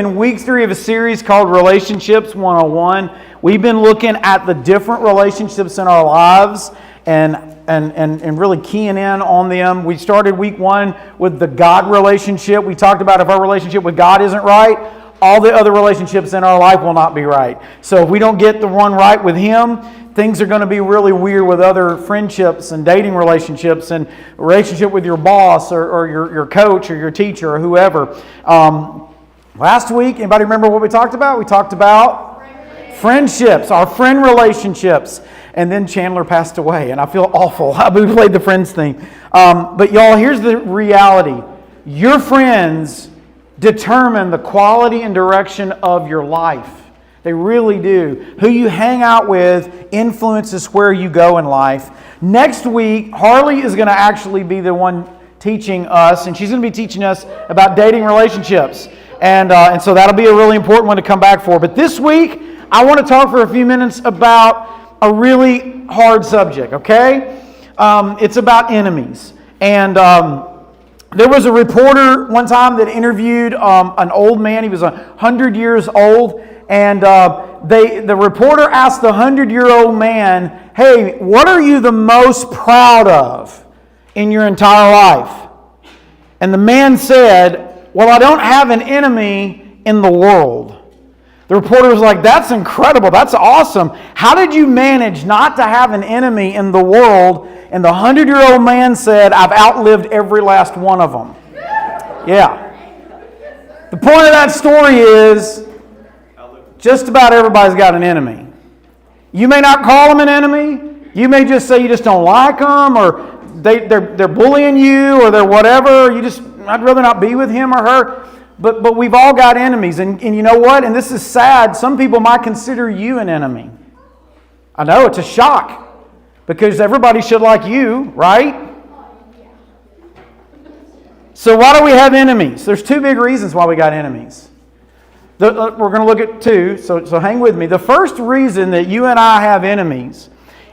In week 3 of a series called Relationships 101, we've been looking at the different relationships in our lives and really keying in on them. We started week 1 with the God relationship. We talked about if our relationship with God isn't right, all the other relationships in our life will not be right. So if we don't get the one right with Him, things are going to be really weird with other friendships and dating relationships and relationship with your boss or your coach or your teacher or whoever. Last week, anybody remember what we talked about? We talked about friendships, our friend relationships. And then Chandler passed away, and I feel awful. We played the Friends theme. But y'all, here's the reality. Your friends determine the quality and direction of your life. They really do. Who you hang out with influences where you go in life. Next week, Harley is going to actually be the one teaching us, and she's going to be teaching us about dating relationships. And so that'll be a really important one to come back for. But this week, I want to talk for a few minutes about a really hard subject, okay? It's about enemies. And there was a reporter one time that interviewed an old man. He was 100 years old. And the reporter asked the 100-year-old man, "Hey, what are you the most proud of in your entire life?" And the man said, "Well, I don't have an enemy in the world." The reporter was like, "That's incredible. That's awesome. How did you manage not to have an enemy in the world?" And the 100-year-old man said, "I've outlived every last one of them." Yeah. The point of that story is just about everybody's got an enemy. You may not call them an enemy. You may just say you just don't like them, or they're bullying you, or they're whatever. I'd rather not be with him or her. But we've all got enemies. And you know what? And this is sad. Some people might consider you an enemy. I know, it's a shock. Because everybody should like you, right? So why do we have enemies? There's 2 big reasons why we got enemies. We're going to look at 2, so hang with me. The first reason that you and I have enemies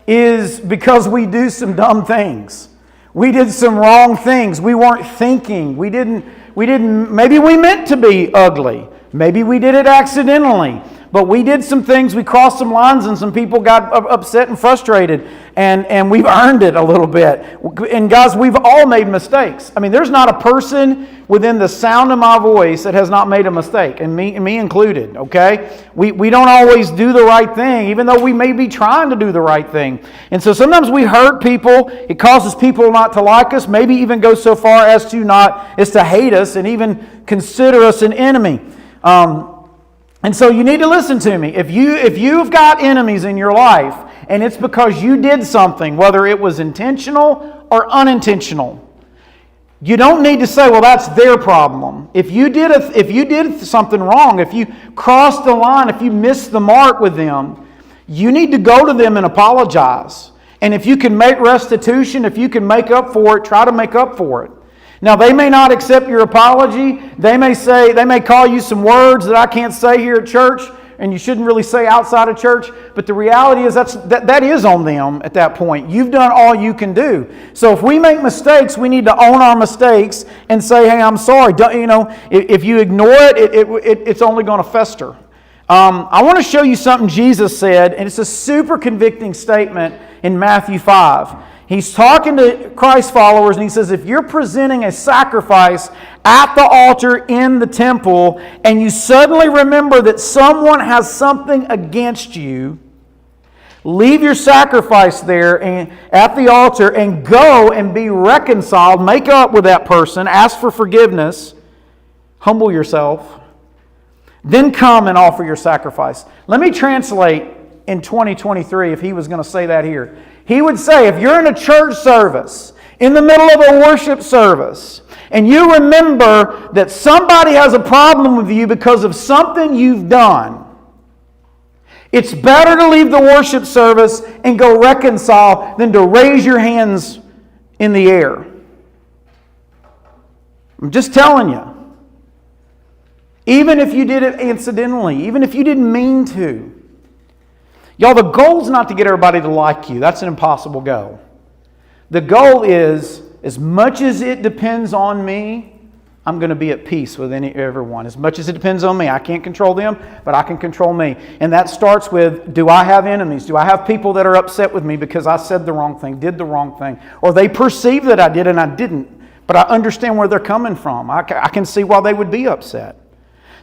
is because we do some dumb things. We did some wrong things. We weren't thinking. Maybe we meant to be ugly. Maybe we did it accidentally. But we did some things, we crossed some lines, and some people got upset and frustrated. And we've earned it a little bit. And guys, we've all made mistakes. I mean, there's not a person within the sound of my voice that has not made a mistake, and me included, okay? We don't always do the right thing, even though we may be trying to do the right thing. And so sometimes we hurt people. It causes people not to like us, maybe even go so far as to hate us and even consider us an enemy. And so you need to listen to me. If you've got enemies in your life, and it's because you did something, whether it was intentional or unintentional, you don't need to say, "Well, that's their problem." If you did something wrong, if you crossed the line, if you missed the mark with them, you need to go to them and apologize. And if you can make restitution, if you can make up for it, try to make up for it. Now, they may not accept your apology. They may call you some words that I can't say here at church, and you shouldn't really say outside of church. But the reality is that is on them at that point. You've done all you can do. So if we make mistakes, we need to own our mistakes and say, "Hey, I'm sorry." If you ignore it, it's only going to fester. I want to show you something Jesus said, and it's a super convicting statement in Matthew 5. He's talking to Christ followers, and he says, if you're presenting a sacrifice at the altar in the temple, and you suddenly remember that someone has something against you, leave your sacrifice there at the altar and go and be reconciled, make up with that person, ask for forgiveness, humble yourself, then come and offer your sacrifice. Let me translate in 2023 if he was going to say that here. He would say, if you're in a church service, in the middle of a worship service, and you remember that somebody has a problem with you because of something you've done, it's better to leave the worship service and go reconcile than to raise your hands in the air. I'm just telling you. Even if you did it incidentally, even if you didn't mean to. Y'all, the goal is not to get everybody to like you. That's an impossible goal. The goal is, as much as it depends on me, I'm going to be at peace with everyone. As much as it depends on me. I can't control them, but I can control me. And that starts with, do I have enemies? Do I have people that are upset with me because I said the wrong thing, did the wrong thing? Or they perceive that I did and I didn't. But I understand where they're coming from. I can see why they would be upset.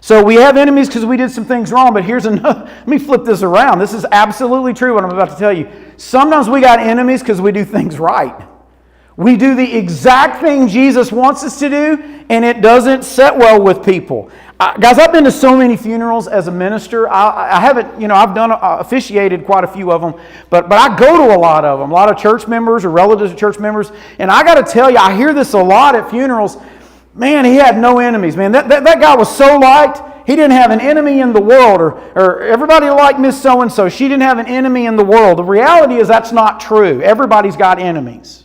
So we have enemies because we did some things wrong, but here's another, let me flip this around. This is absolutely true what I'm about to tell you. Sometimes we got enemies because we do things right. We do the exact thing Jesus wants us to do, and it doesn't set well with people. Guys, I've been to so many funerals as a minister. I haven't, I've done officiated quite a few of them, but I go to a lot of them. A lot of church members or relatives of church members, and I got to tell you, I hear this a lot at funerals. Man, he had no enemies. Man, that guy was so liked. He didn't have an enemy in the world, or everybody liked Miss So-and-so. She didn't have an enemy in the world. The reality is that's not true. Everybody's got enemies.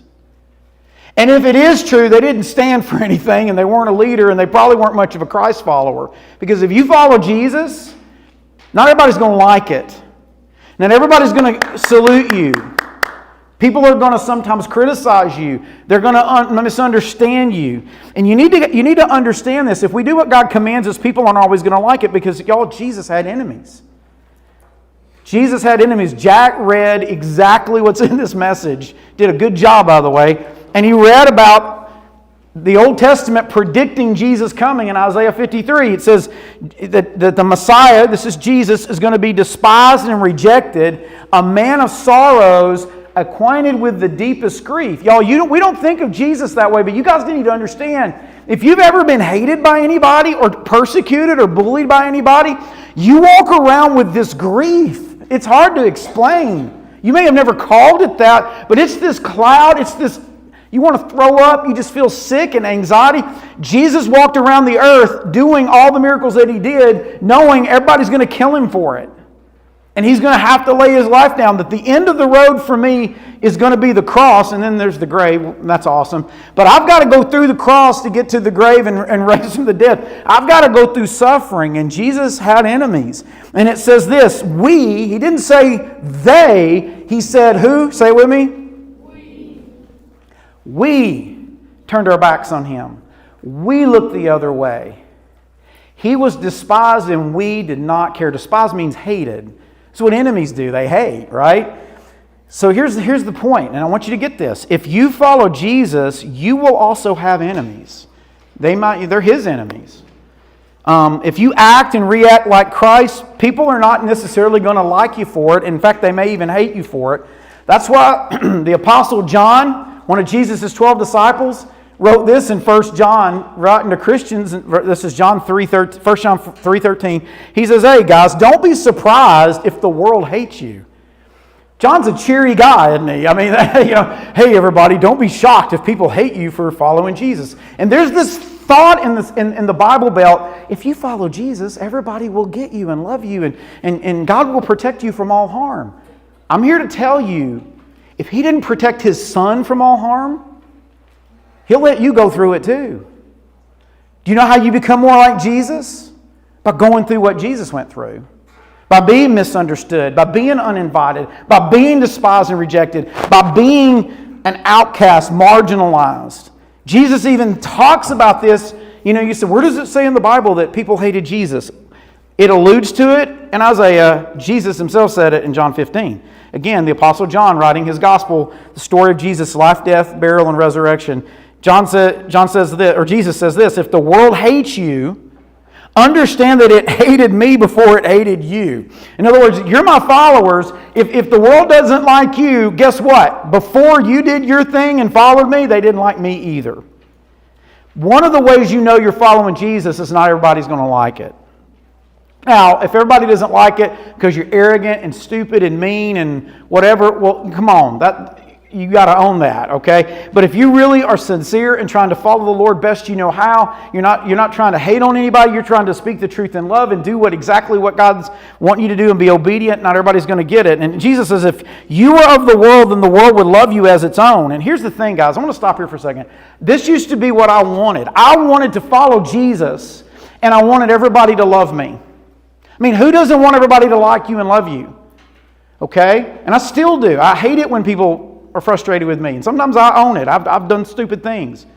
And if it is true, they didn't stand for anything, and they weren't a leader, and they probably weren't much of a Christ follower. Because if you follow Jesus, not everybody's going to like it. Not everybody's going to salute you. People are going to sometimes criticize you. They're going to misunderstand you. And you need to understand this. If we do what God commands us, people aren't always going to like it because, y'all, Jesus had enemies. Jesus had enemies. Jack read exactly what's in this message. Did a good job, by the way. And he read about the Old Testament predicting Jesus coming in Isaiah 53. It says that the Messiah, this is Jesus, is going to be despised and rejected, a man of sorrows, acquainted with the deepest grief. Y'all, we don't think of Jesus that way, but you guys need to understand, if you've ever been hated by anybody or persecuted or bullied by anybody, you walk around with this grief. It's hard to explain. You may have never called it that, but it's this cloud, it's this, you want to throw up, you just feel sick and anxiety. Jesus walked around the earth doing all the miracles that He did, knowing everybody's going to kill Him for it. And He's going to have to lay His life down. That the end of the road for me is going to be the cross, and then there's the grave. That's awesome. But I've got to go through the cross to get to the grave and raise from the dead. I've got to go through suffering, and Jesus had enemies. And it says this, He didn't say they, He said who? Say it with me. We turned our backs on Him. We looked the other way. He was despised and we did not care. Despised means hated. That's what enemies do. They hate, right? So here's the point, and I want you to get this. If you follow Jesus, you will also have enemies. They're His enemies. If you act and react like Christ, people are not necessarily going to like you for it. In fact, they may even hate you for it. That's why the Apostle John, one of Jesus' 12 disciples, wrote this in 1 John, writing to Christians. This is 1 John 3:13. He says, hey guys, don't be surprised if the world hates you. John's a cheery guy, isn't he? I mean, hey everybody, don't be shocked if people hate you for following Jesus. And there's this thought in the Bible Belt, if you follow Jesus, everybody will get you and love you, and God will protect you from all harm. I'm here to tell you, if He didn't protect His Son from all harm, He'll let you go through it too. Do you know how you become more like Jesus? By going through what Jesus went through. By being misunderstood, by being uninvited, by being despised and rejected, by being an outcast, marginalized. Jesus even talks about this. You said, where does it say in the Bible that people hated Jesus? It alludes to it in Isaiah. Jesus Himself said it in John 15. Again, the Apostle John writing his gospel, the story of Jesus' life, death, burial, and resurrection. Jesus says this, if the world hates you, understand that it hated me before it hated you. In other words, you're my followers. If the world doesn't like you, guess what? Before you did your thing and followed me, they didn't like me either. One of the ways you know you're following Jesus is not everybody's going to like it. Now, if everybody doesn't like it because you're arrogant and stupid and mean and whatever, well, come on, you got to own that, okay? But if you really are sincere and trying to follow the Lord best you know how, you're not trying to hate on anybody, you're trying to speak the truth in love and do exactly what God's wanting you to do and be obedient, not everybody's going to get it. And Jesus says, if you were of the world, then the world would love you as its own. And here's the thing, guys, I want to stop here for a second. This used to be what I wanted. I wanted to follow Jesus, and I wanted everybody to love me. I mean, who doesn't want everybody to like you and love you? Okay? And I still do. I hate it when people are frustrated with me. And sometimes I own it. I've done stupid things.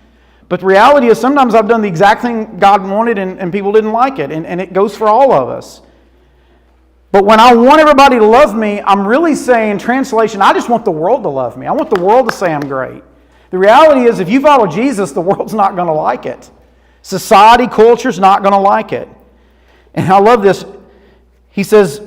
But the reality is sometimes I've done the exact thing God wanted and people didn't like it. And it goes for all of us. But when I want everybody to love me, I'm really saying, translation, I just want the world to love me. I want the world to say I'm great. The reality is if you follow Jesus, the world's not going to like it. Society, culture's not going to like it. And I love this. He says,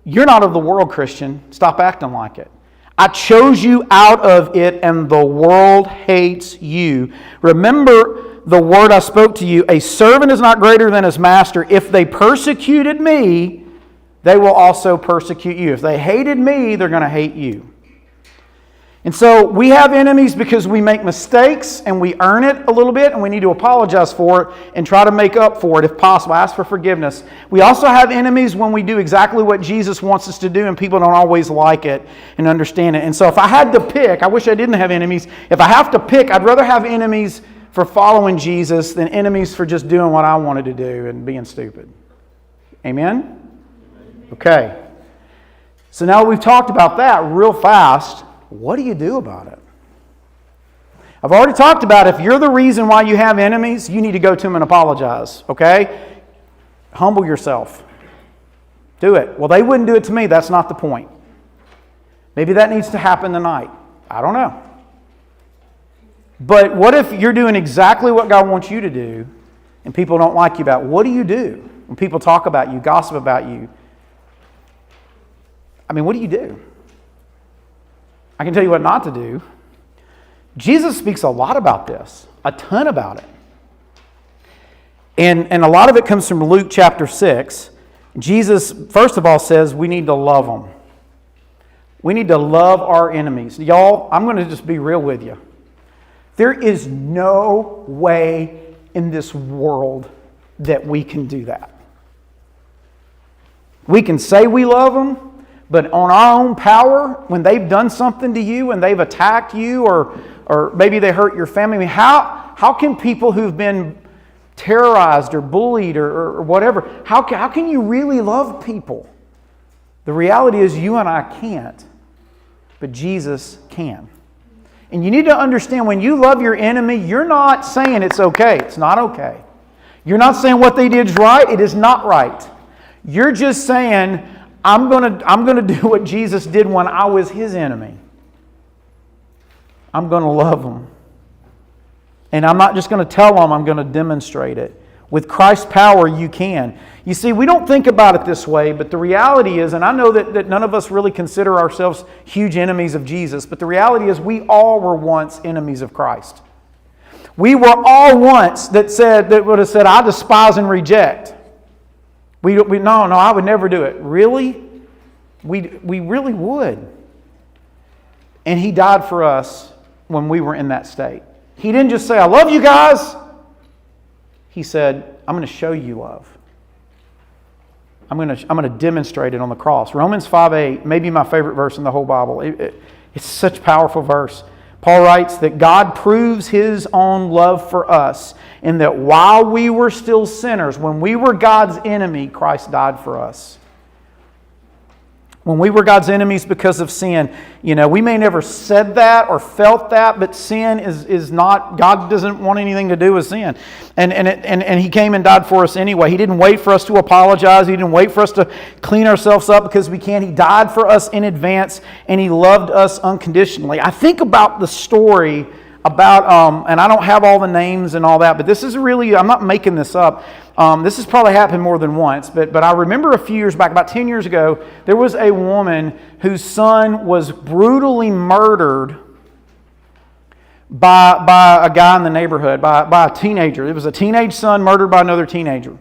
you're not of the world, Christian. Stop acting like it. I chose you out of it, and the world hates you. Remember the word I spoke to you. A servant is not greater than his master. If they persecuted me, they will also persecute you. If they hated me, they're going to hate you. And so we have enemies because we make mistakes and we earn it a little bit, and we need to apologize for it and try to make up for it if possible. Ask for forgiveness. We also have enemies when we do exactly what Jesus wants us to do and people don't always like it and understand it. And so if I had to pick, I wish I didn't have enemies. If I have to pick, I'd rather have enemies for following Jesus than enemies for just doing what I wanted to do and being stupid. Amen? Okay. So now we've talked about that real fast. What do you do about it? I've already talked about if you're the reason why you have enemies, you need to go to them and apologize, okay? Humble yourself. Do it. Well, they wouldn't do it to me. That's not the point. Maybe that needs to happen tonight. I don't know. But what if you're doing exactly what God wants you to do and people don't like you about it? What do you do when people talk about you, gossip about you? I mean, what do you do? I can tell you what not to do. Jesus speaks a lot about this, a ton about it. And a lot of it comes from Luke chapter 6. Jesus, first of all, says we need to love them. We need to love our enemies. Y'all, I'm going to just be real with you. There is no way in this world that we can do that. We can say we love them, but on our own power, when they've done something to you and they've attacked you or maybe they hurt your family, I mean, how can people who've been terrorized or bullied or whatever, how can you really love people? The reality is you and I can't, but Jesus can. And you need to understand when you love your enemy, you're not saying it's okay. It's not okay. You're not saying what they did is right. It is not right. You're just saying, I'm going to do what Jesus did when I was his enemy. I'm going to love them. And I'm not just going to tell them, I'm going to demonstrate it. With Christ's power, you can. You see, we don't think about it this way, but the reality is, and I know that none of us really consider ourselves huge enemies of Jesus, but the reality is we all were once enemies of Christ. We were all once that would have said, I despise and reject. No, I would never do it. Really? We really would. And he died for us when we were in that state. He didn't just say, I love you guys. He said, I'm going to show you love. I'm going to demonstrate it on the cross. Romans 5:8, maybe my favorite verse in the whole Bible. It's such a powerful verse. Paul writes that God proves his own love for us in that while we were still sinners, when we were God's enemy, Christ died for us. When we were God's enemies because of sin, we may never said that or felt that, but sin is not, God doesn't want anything to do with sin. And he came and died for us anyway. He didn't wait for us to apologize. He didn't wait for us to clean ourselves up because we can't. He died for us in advance, and he loved us unconditionally. I think about the story about, and I don't have all the names and all that, but this is really, I'm not making this up. This has probably happened more than once, but I remember a few years back, about 10 years ago, there was a woman whose son was brutally murdered by a guy in the neighborhood, by a teenager. It was a teenage son murdered by another teenager.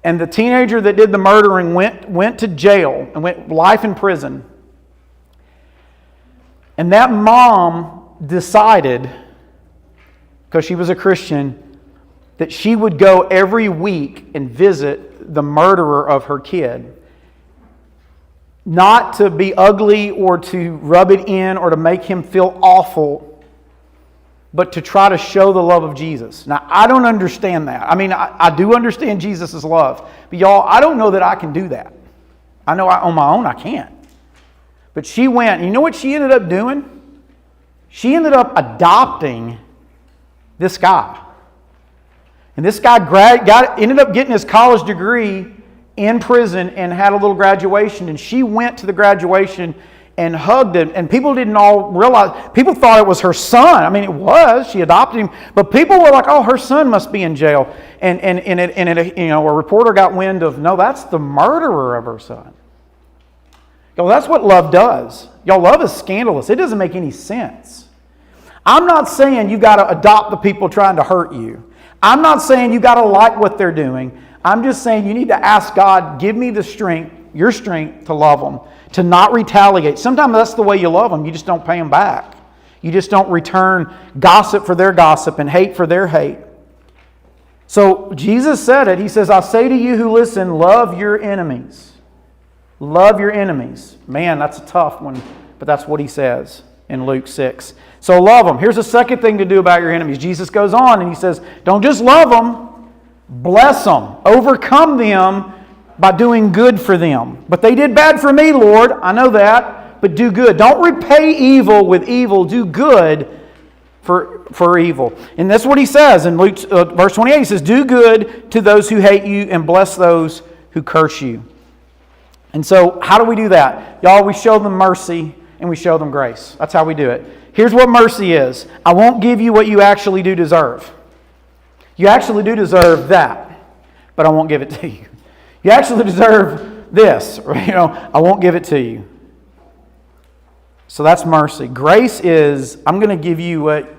And the teenager that did the murdering went to jail and went life in prison. And that mom decided, because she was a Christian, that she would go every week and visit the murderer of her kid. Not to be ugly or to rub it in or to make him feel awful, but to try to show the love of Jesus. Now, I don't understand that. I mean, I do understand Jesus' love. But y'all, I don't know that I can do that. I know on my own I can't. But she went, and you know what she ended up doing? She ended up adopting this guy. And this guy ended up getting his college degree in prison and had a little graduation. And she went to the graduation and hugged him. And people didn't all realize, people thought it was her son. I mean, it was. She adopted him. But people were like, oh, her son must be in jail. And a reporter got wind of, no, that's the murderer of her son. Y'all, that's what love does. Y'all, love is scandalous. It doesn't make any sense. I'm not saying you got to adopt the people trying to hurt you. I'm not saying you got to like what they're doing. I'm just saying you need to ask God, give me the strength, your strength to love them, to not retaliate. Sometimes that's the way you love them. You just don't pay them back. You just don't return gossip for their gossip and hate for their hate. So Jesus said it. He says, I say to you who listen, love your enemies. Love your enemies. Man, that's a tough one, but that's what he says in Luke 6. So love them. Here's the second thing to do about your enemies. Jesus goes on and he says, don't just love them, bless them. Overcome them by doing good for them. But they did bad for me, Lord. I know that. But do good. Don't repay evil with evil. Do good for evil. And that's what he says in Luke verse 28. He says, do good to those who hate you and bless those who curse you. And so how do we do that? Y'all, we show them mercy and we show them grace. That's how we do it. Here's what mercy is. I won't give you what you actually do deserve. You actually do deserve that, but I won't give it to you. You actually deserve this, I won't give it to you. So that's mercy. Grace is, I'm going to give you what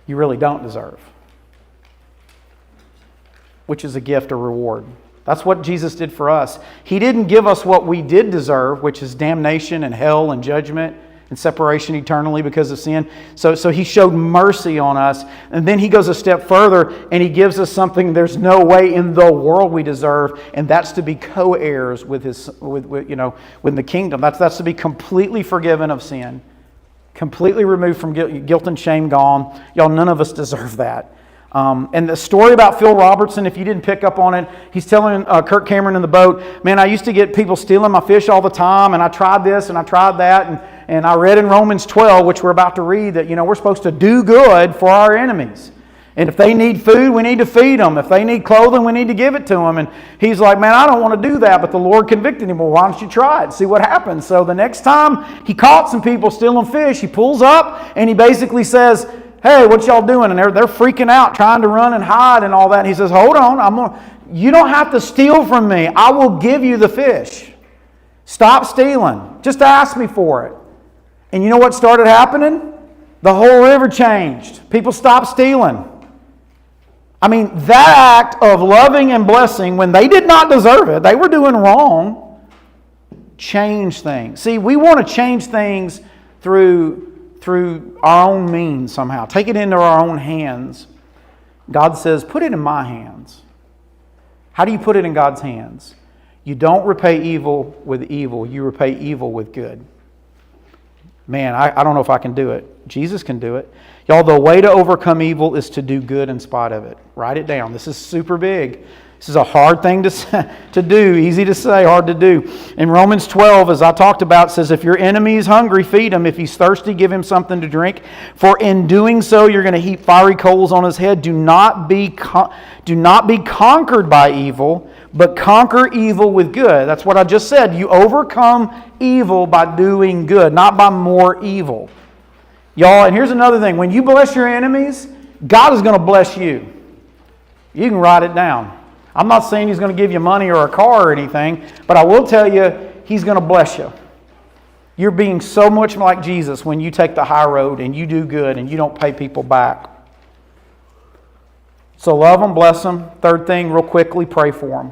you really don't deserve, which is a gift or reward. That's what Jesus did for us. He didn't give us what we did deserve, which is damnation and hell and judgment and separation eternally because of sin. So he showed mercy on us. And then he goes a step further and he gives us something there's no way in the world we deserve, and that's to be co-heirs with the kingdom. That's to be completely forgiven of sin, completely removed from guilt and shame, gone. Y'all, none of us deserve that. And the story about Phil Robertson, if you didn't pick up on it, he's telling Kirk Cameron in the boat, man, I used to get people stealing my fish all the time, and I tried this and I tried that, and I read in Romans 12, which we're about to read, that we're supposed to do good for our enemies. And if they need food, we need to feed them. If they need clothing, we need to give it to them. And he's like, man, I don't want to do that, but the Lord convicted him. Well, why don't you try it? See what happens. So the next time he caught some people stealing fish, he pulls up and he basically says, hey, what y'all doing? And they're freaking out, trying to run and hide and all that. And he says, hold on, you don't have to steal from me. I will give you the fish. Stop stealing. Just ask me for it. And you know what started happening? The whole river changed. People stopped stealing. I mean, that act of loving and blessing, when they did not deserve it, they were doing wrong, changed things. See, we want to change things through our own means somehow. Take it into our own hands. God says, put it in my hands. How do you put it in God's hands? You don't repay evil with evil. You repay evil with good. Man, I don't know if I can do it. Jesus can do it. Y'all, the way to overcome evil is to do good in spite of it. Write it down. This is super big. This is a hard thing to do. Easy to say, hard to do. In Romans 12, as I talked about, it says, if your enemy is hungry, feed him. If he's thirsty, give him something to drink. For in doing so, you're going to heap fiery coals on his head. Do not be conquered by evil, but conquer evil with good. That's what I just said. You overcome evil by doing good, not by more evil. Y'all, and here's another thing. When you bless your enemies, God is going to bless you. You can write it down. I'm not saying He's going to give you money or a car or anything, but I will tell you, He's going to bless you. You're being so much like Jesus when you take the high road and you do good and you don't pay people back. So love them, bless them. Third thing, real quickly, pray for them.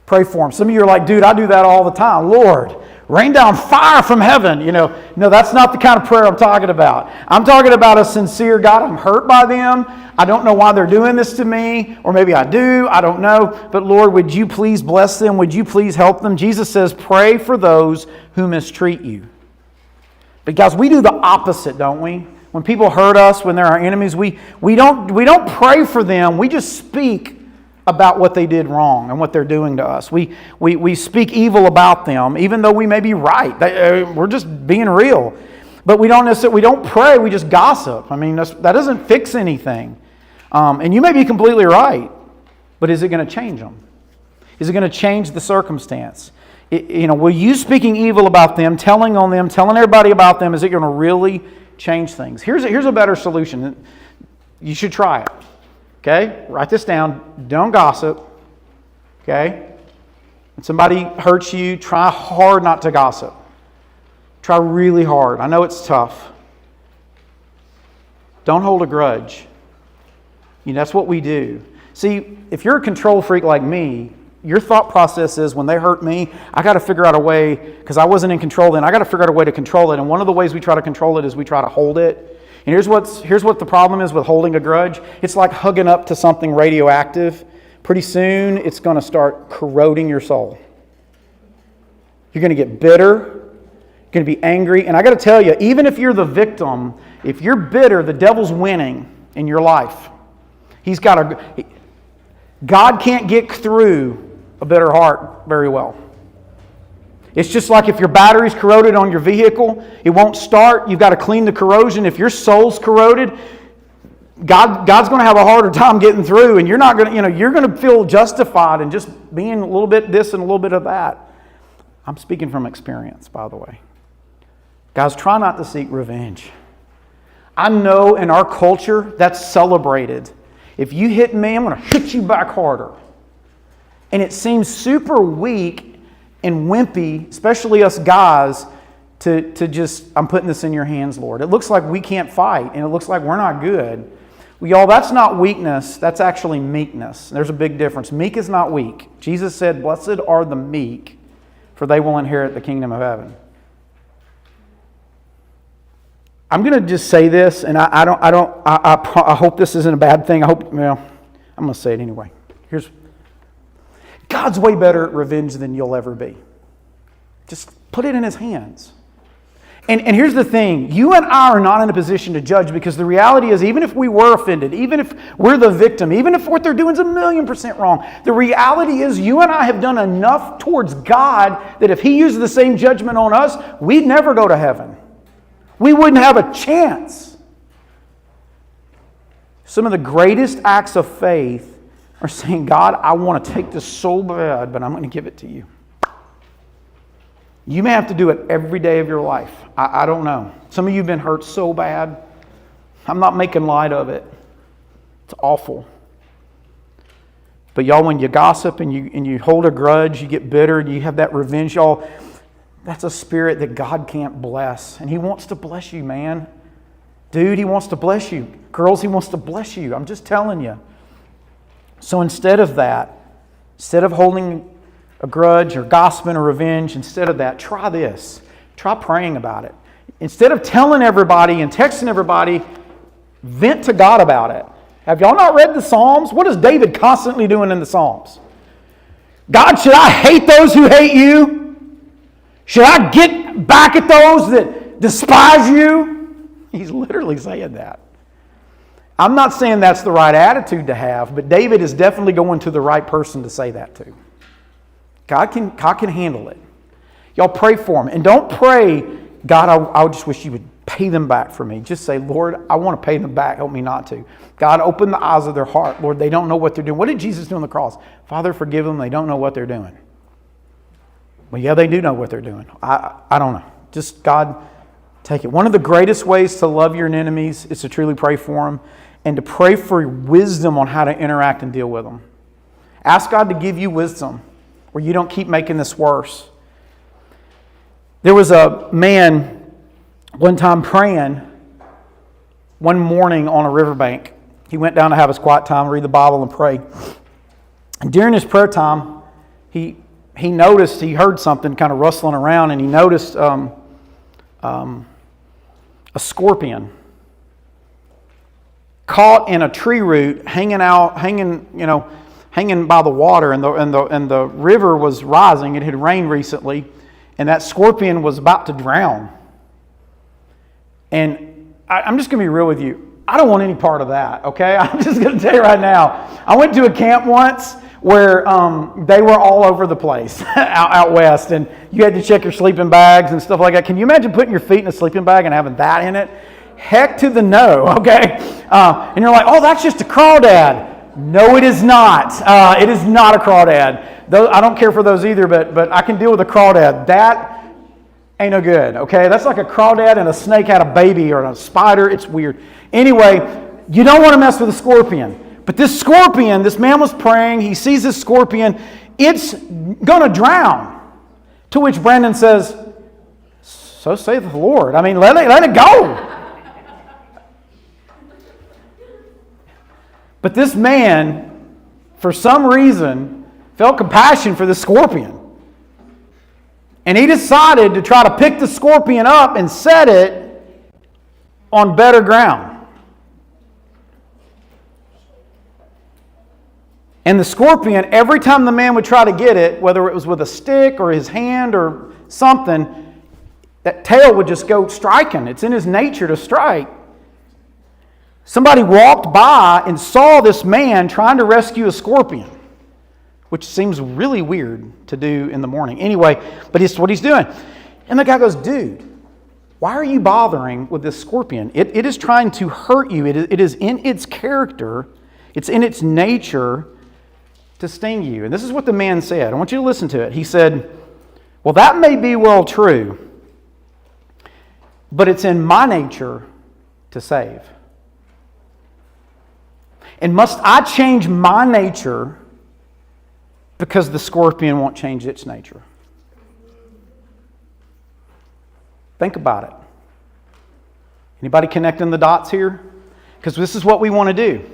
Pray for them. Some of you are like, dude, I do that all the time. Lord, rain down fire from heaven. No, that's not the kind of prayer I'm talking about. I'm talking about a sincere God. I'm hurt by them. I don't know why they're doing this to me. Or maybe I do. I don't know. But Lord, would you please bless them? Would you please help them? Jesus says, pray for those who mistreat you. But guys, we do the opposite, don't we? When people hurt us, when they're our enemies, we don't pray for them. We just speak about what they did wrong and what they're doing to us. We speak evil about them, even though we may be right. We're just being real. But we don't pray, we just gossip. I mean, that doesn't fix anything. And you may be completely right, but is it going to change them? Is it going to change the circumstance? Will you speaking evil about them, telling on them, telling everybody about them, is it going to really change things? Here's a better solution. You should try it. Okay? Write this down. Don't gossip. Okay? When somebody hurts you, try hard not to gossip. Try really hard. I know it's tough. Don't hold a grudge. That's what we do. See, if you're a control freak like me, your thought process is when they hurt me, I got to figure out a way, because I wasn't in control then, I got to figure out a way to control it. And one of the ways we try to control it is we try to hold it. And here's what the problem is with holding a grudge. It's like hugging up to something radioactive. Pretty soon, it's going to start corroding your soul. You're going to get bitter. Going to be angry. And I got to tell you, even if you're the victim, if you're bitter, the devil's winning in your life. God can't get through a bitter heart very well. It's just like if your battery's corroded on your vehicle, it won't start. You've got to clean the corrosion. If your soul's corroded, God's going to have a harder time getting through, and you're not going to, you're going to feel justified in just being a little bit this and a little bit of that. I'm speaking from experience, by the way. Guys, try not to seek revenge. I know in our culture that's celebrated. If you hit me, I'm going to hit you back harder. And it seems super weak and wimpy, especially us guys, to just, I'm putting this in your hands, Lord. It looks like we can't fight, and it looks like we're not good. Well, y'all, that's not weakness. That's actually meekness. There's a big difference. Meek is not weak. Jesus said, "Blessed are the meek, for they will inherit the kingdom of heaven." I'm going to just say this, and I hope this isn't a bad thing. I'm going to say it anyway. God's way better at revenge than you'll ever be. Just put it in His hands. And here's the thing. You and I are not in a position to judge, because the reality is, even if we were offended, even if we're the victim, even if what they're doing is 1,000,000% wrong, the reality is you and I have done enough towards God that if He used the same judgment on us, we'd never go to heaven. We wouldn't have a chance. Some of the greatest acts of faith are saying, "God, I want to take this so bad, but I'm going to give it to you." You may have to do it every day of your life. I don't know. Some of you have been hurt so bad. I'm not making light of it. It's awful. But y'all, when you gossip and you hold a grudge, you get bitter, and you have that revenge, y'all, that's a spirit that God can't bless. And He wants to bless you, man. Dude, He wants to bless you. Girls, He wants to bless you. I'm just telling you. So instead of that, instead of holding a grudge or gossiping or revenge, instead of that, try this. Try praying about it. Instead of telling everybody and texting everybody, vent to God about it. Have y'all not read the Psalms? What is David constantly doing in the Psalms? God, should I hate those who hate you? Should I get back at those that despise you? He's literally saying that. I'm not saying that's the right attitude to have, but David is definitely going to the right person to say that to. God can handle it. Y'all pray for him. And don't pray, "God, I just wish you would pay them back for me." Just say, "Lord, I want to pay them back. Help me not to." God, open the eyes of their heart. Lord, they don't know what they're doing. What did Jesus do on the cross? "Father, forgive them. They don't know what they're doing." Well, yeah, they do know what they're doing. I don't know. Just, God, take it. One of the greatest ways to love your enemies is to truly pray for them and to pray for wisdom on how to interact and deal with them. Ask God to give you wisdom where you don't keep making this worse. There was a man one time praying one morning on a riverbank. He went down to have his quiet time, read the Bible, and pray. And during his prayer time, he heard something kind of rustling around, and he noticed a scorpion caught in a tree root, hanging by the water, and the river was rising. It had rained recently, and that scorpion was about to drown. And I'm just going to be real with you. I don't want any part of that, okay? I'm just going to tell you right now. I went to a camp once where they were all over the place out west, and you had to check your sleeping bags and stuff like that. Can you imagine putting your feet in a sleeping bag and having that in it? Heck to the no, okay? And you're like, oh, that's just a crawdad. No, it is not. It is not a crawdad. I don't care for those either, but I can deal with a crawdad. That ain't no good, okay? That's like a crawdad and a snake had a baby, or a spider. It's weird. Anyway, you don't want to mess with a scorpion. But this scorpion, this man was praying. He sees this scorpion. It's going to drown. To which Brandon says, so saith the Lord. I mean, let it go. But this man, for some reason, felt compassion for the scorpion. And he decided to try to pick the scorpion up and set it on better ground. And the scorpion, every time the man would try to get it, whether it was with a stick or his hand or something, that tail would just go striking. It's in his nature to strike. Somebody walked by and saw this man trying to rescue a scorpion, which seems really weird to do in the morning. Anyway, but it's what he's doing. And the guy goes, dude, why are you bothering with this scorpion? It is trying to hurt you. It is in its character. It's in its nature to sting you. And this is what the man said. I want you to listen to it. He said, well, that may be well true, but it's in my nature to save. And must I change my nature because the scorpion won't change its nature? Think about it. Anybody connecting the dots here? Because this is what we want to do.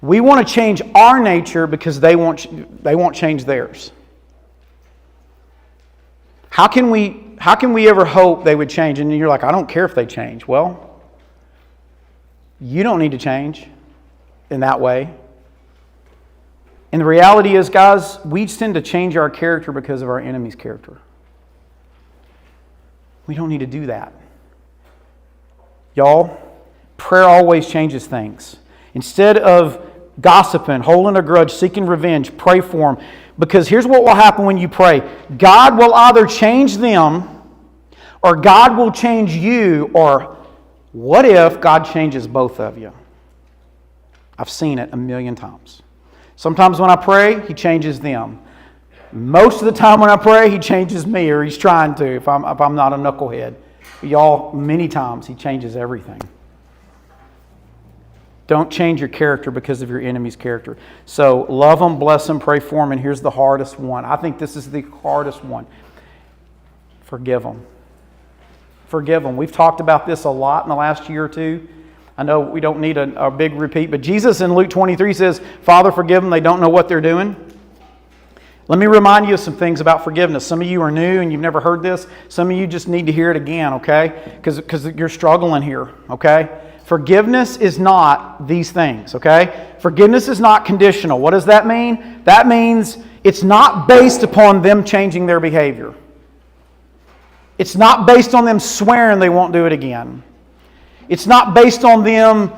We want to change our nature because they won't change theirs. How can we ever hope they would change? And you're like, I don't care if they change. Well, you don't need to change in that way. And the reality is, guys, we tend to change our character because of our enemy's character. We don't need to do that. Y'all, prayer always changes things. Instead of gossiping, holding a grudge, seeking revenge, pray for them. Because here's what will happen when you pray. God will either change them, or God will change you, or what if God changes both of you? I've seen it a million times. Sometimes when I pray, He changes them. Most of the time when I pray, He changes me, or He's trying to, if I'm not a knucklehead. But y'all, many times He changes everything. Don't change your character because of your enemy's character. So love them, bless them, pray for them, and here's the hardest one. I think this is the hardest one. Forgive them. Forgive them. We've talked about this a lot in the last year or two. I know we don't need a big repeat, but Jesus in Luke 23 says, Father, forgive them, they don't know what they're doing. Let me remind you of some things about forgiveness. Some of you are new and you've never heard this. Some of you just need to hear it again, okay? Because you're struggling here, okay? Forgiveness is not these things, okay? Forgiveness is not conditional. What does that mean? That means it's not based upon them changing their behavior. It's not based on them swearing they won't do it again. It's not based on them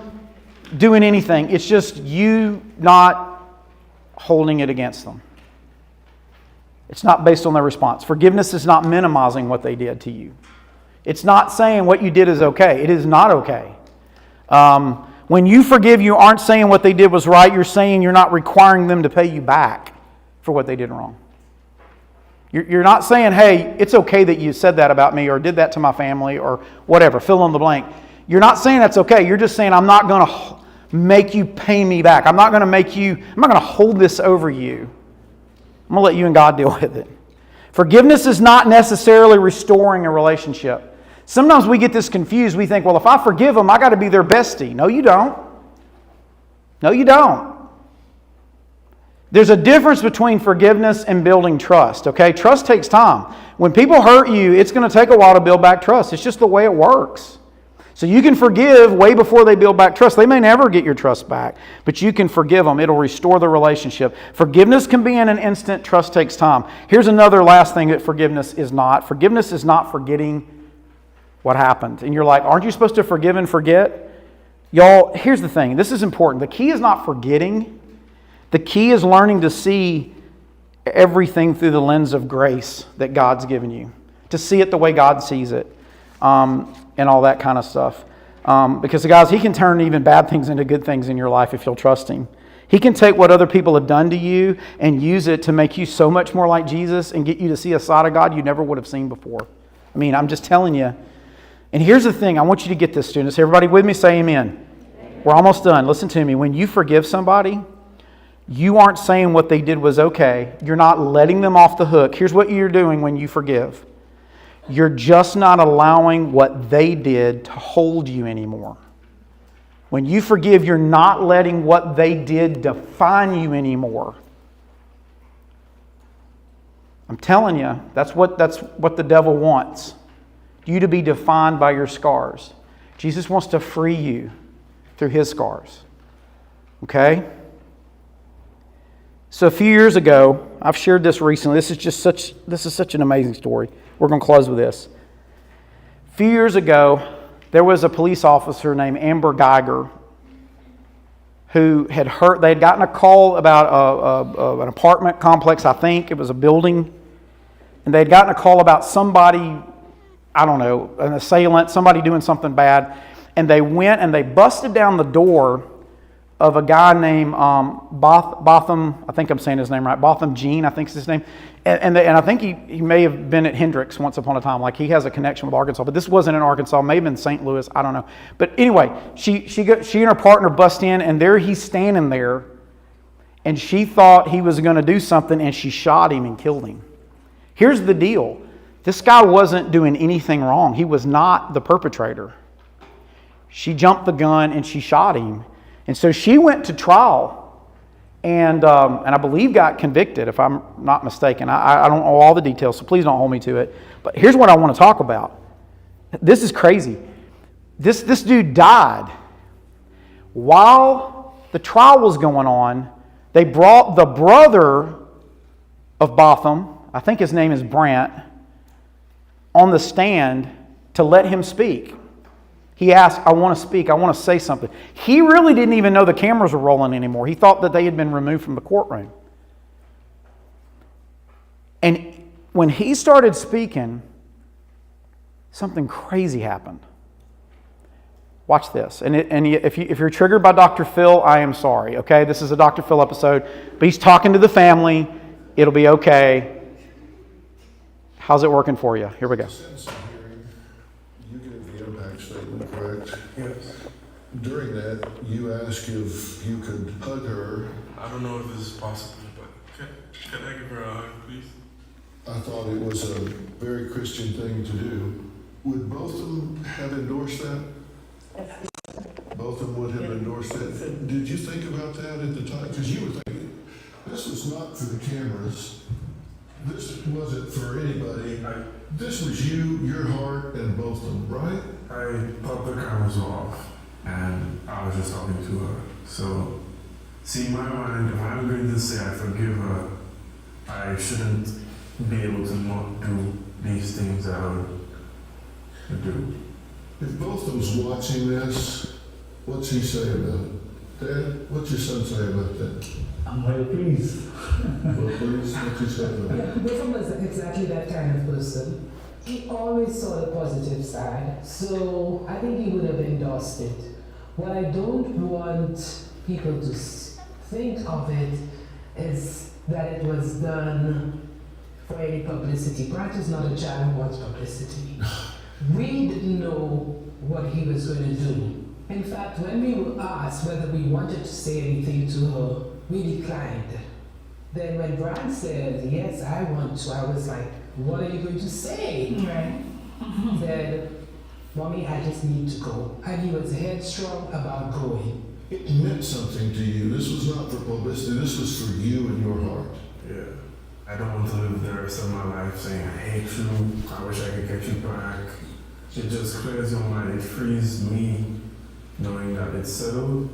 doing anything. It's just you not holding it against them. It's not based on their response. Forgiveness is not minimizing what they did to you. It's not saying what you did is okay. It is not okay. When you forgive, you aren't saying what they did was right. You're saying you're not requiring them to pay you back for what they did wrong. You're not saying, hey, it's okay that you said that about me or did that to my family or whatever, fill in the blank. You're not saying that's okay. You're just saying, I'm not going to make you pay me back. I'm not going to hold this over you. I'm going to let you and God deal with it. Forgiveness is not necessarily restoring a relationship. Sometimes we get this confused. We think, well, if I forgive them, I got to be their bestie. No, you don't. No, you don't. There's a difference between forgiveness and building trust, okay? Trust takes time. When people hurt you, it's going to take a while to build back trust. It's just the way it works. So you can forgive way before they build back trust. They may never get your trust back, but you can forgive them. It'll restore the relationship. Forgiveness can be in an instant. Trust takes time. Here's another last thing that forgiveness is not. Forgiveness is not forgetting what happened. And you're like, aren't you supposed to forgive and forget? Y'all, here's the thing. This is important. The key is not forgetting. The key is learning to see everything through the lens of grace that God's given you. To see it the way God sees it. And all that kind of stuff. Because, guys, He can turn even bad things into good things in your life if you'll trust Him. He can take what other people have done to you and use it to make you so much more like Jesus and get you to see a side of God you never would have seen before. I mean, I'm just telling you. And here's the thing. I want you to get this, students. Everybody with me? Say amen. We're almost done. Listen to me. When you forgive somebody, you aren't saying what they did was okay. You're not letting them off the hook. Here's what you're doing when you forgive. You're just not allowing what they did to hold you anymore. When you forgive, you're not letting what they did define you anymore. I'm telling you, that's what the devil wants. You to be defined by your scars. Jesus wants to free you through His scars. Okay? So a few years ago, I've shared this recently. This is such an amazing story. We're going to close with this. A few years ago, there was a police officer named Amber Geiger who had heard, they had gotten a call about an apartment complex, I think. It was a building. And they had gotten a call about somebody, I don't know, an assailant, somebody doing something bad. And they went and they busted down the door of a guy named Botham, I think I'm saying his name right, Botham Jean, I think is his name. And I think he may have been at Hendricks once upon a time. Like, he has a connection with Arkansas. But this wasn't in Arkansas. Maybe in St. Louis. I don't know. But anyway, she and her partner bust in, and there he's standing there. And she thought he was going to do something, and she shot him and killed him. Here's the deal. This guy wasn't doing anything wrong. He was not the perpetrator. She jumped the gun, and she shot him. And so she went to trial. And I believe got convicted, if I'm not mistaken. I don't know all the details, so please don't hold me to it. But here's what I want to talk about. This is crazy. This dude died. While the trial was going on, they brought the brother of Botham, I think his name is Brant, on the stand to let him speak. He asked, I want to speak, I want to say something. He really didn't even know the cameras were rolling anymore. He thought that they had been removed from the courtroom. And when he started speaking, something crazy happened. Watch this. And if you're triggered by Dr. Phil, I am sorry, okay? This is a Dr. Phil episode. But he's talking to the family. It'll be okay. How's it working for you? Here we go. Correct? Yes. During that, you asked if you could hug her. I don't know if this is possible, but can I give her a hug, please? I thought it was a very Christian thing to do. Would both of them have endorsed that? Both of them would have endorsed that. Did you think about that at the time? Because you were thinking, this was not for the cameras. This wasn't for anybody. This was you, your heart, and both of them, right? I thought the cameras were off, and I was just talking to her. So, see, in my mind, if I'm going to say I forgive her, I shouldn't be able to not do these things that I would do. If both of them's watching this, what's he say about it? Dad, what's your son say about that? I'm well pleased. Well, please, what's he say about it? Botham was exactly that kind of person. He always saw the positive side, so I think he would have endorsed it. What I don't want people to think of it is that it was done for any publicity. Brant is not a child who wants publicity. We didn't know what he was going to do. In fact, when we were asked whether we wanted to say anything to her, we declined. Then when Brant said, yes, I want to, I was like, what are you going to say? Right. He said, Mommy, I just need to go. And he was headstrong about going. It meant something to you. This was not for publicity. This was for you and your heart. Yeah. I don't want to live the rest of my life saying, I hate you, I wish I could get you back. It just clears your mind. It frees me knowing that it's settled.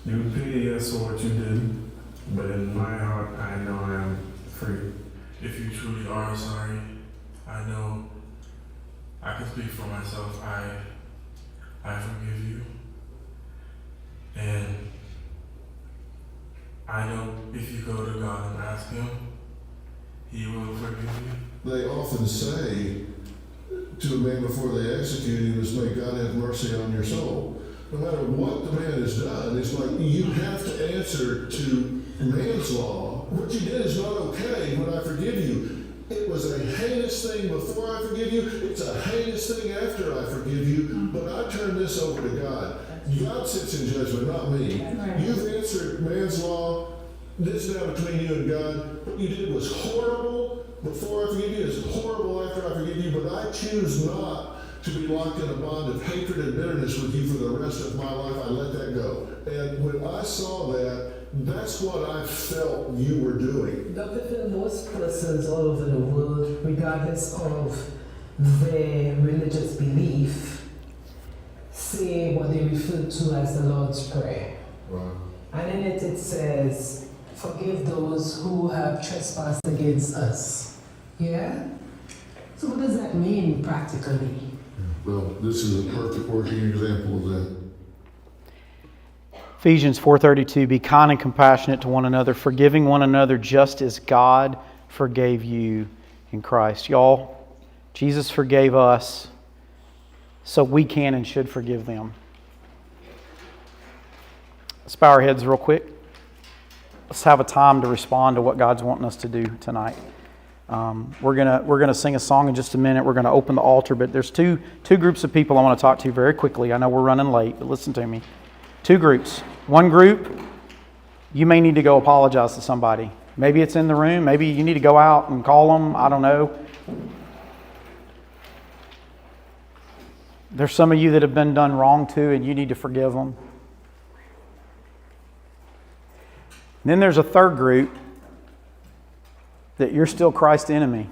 You pay yes for what you did, but in my heart, I know I am free. If you truly are sorry, I know I can speak for myself. I forgive you. And I know if you go to God and ask Him, He will forgive you. They often say to a man before they execute him is, may God have mercy on your soul. No matter what the man has done, it's like you have to answer to man's law. What you did is not okay, but I forgive you. It was a heinous thing before I forgive you. It's a heinous thing after I forgive you. But I turn this over to God. God sits in judgment, not me. You've answered man's law. This is now between you and God. What you did was horrible before I forgive you. It's horrible after I forgive you. But I choose not to be locked in a bond of hatred and bitterness with you for the rest of my life. I let that go. And when I saw that, that's what I felt you were doing. Dr. Phil, most persons all over the world, regardless of their religious belief, say what they refer to as the Lord's Prayer. Right. And in it says, forgive those who have trespassed against us. Yeah? So what does that mean practically? Well, this is a perfect working example of that. Ephesians 4:32, be kind and compassionate to one another, forgiving one another just as God forgave you in Christ. Y'all, Jesus forgave us, so we can and should forgive them. Let's bow our heads real quick. Let's have a time to respond to what God's wanting us to do tonight. We're gonna sing a song in just a minute. We're gonna open the altar, but there's two groups of people I want to talk to very quickly. I know we're running late, but listen to me. Two groups. One group, you may need to go apologize to somebody. Maybe it's in the room. Maybe you need to go out and call them. I don't know. There's some of you that have been done wrong to, and you need to forgive them. And then there's a third group that you're still Christ's enemy.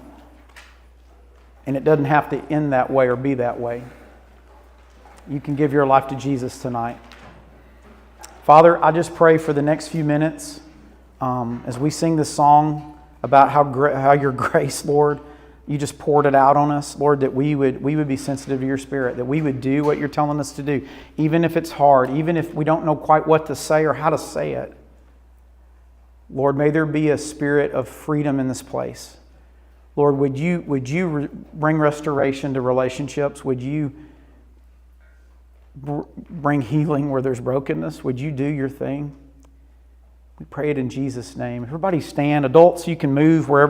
And it doesn't have to end that way or be that way. You can give your life to Jesus tonight. Father, I just pray for the next few minutes as we sing this song about how your grace, Lord, you just poured it out on us, Lord, that we would be sensitive to your Spirit, that we would do what you're telling us to do, even if it's hard, even if we don't know quite what to say or how to say it. Lord, may there be a spirit of freedom in this place. Lord, would you bring restoration to relationships? Would you bring healing where there's brokenness? Would you do your thing? We pray it in Jesus' name. Everybody stand. Adults, you can move wherever.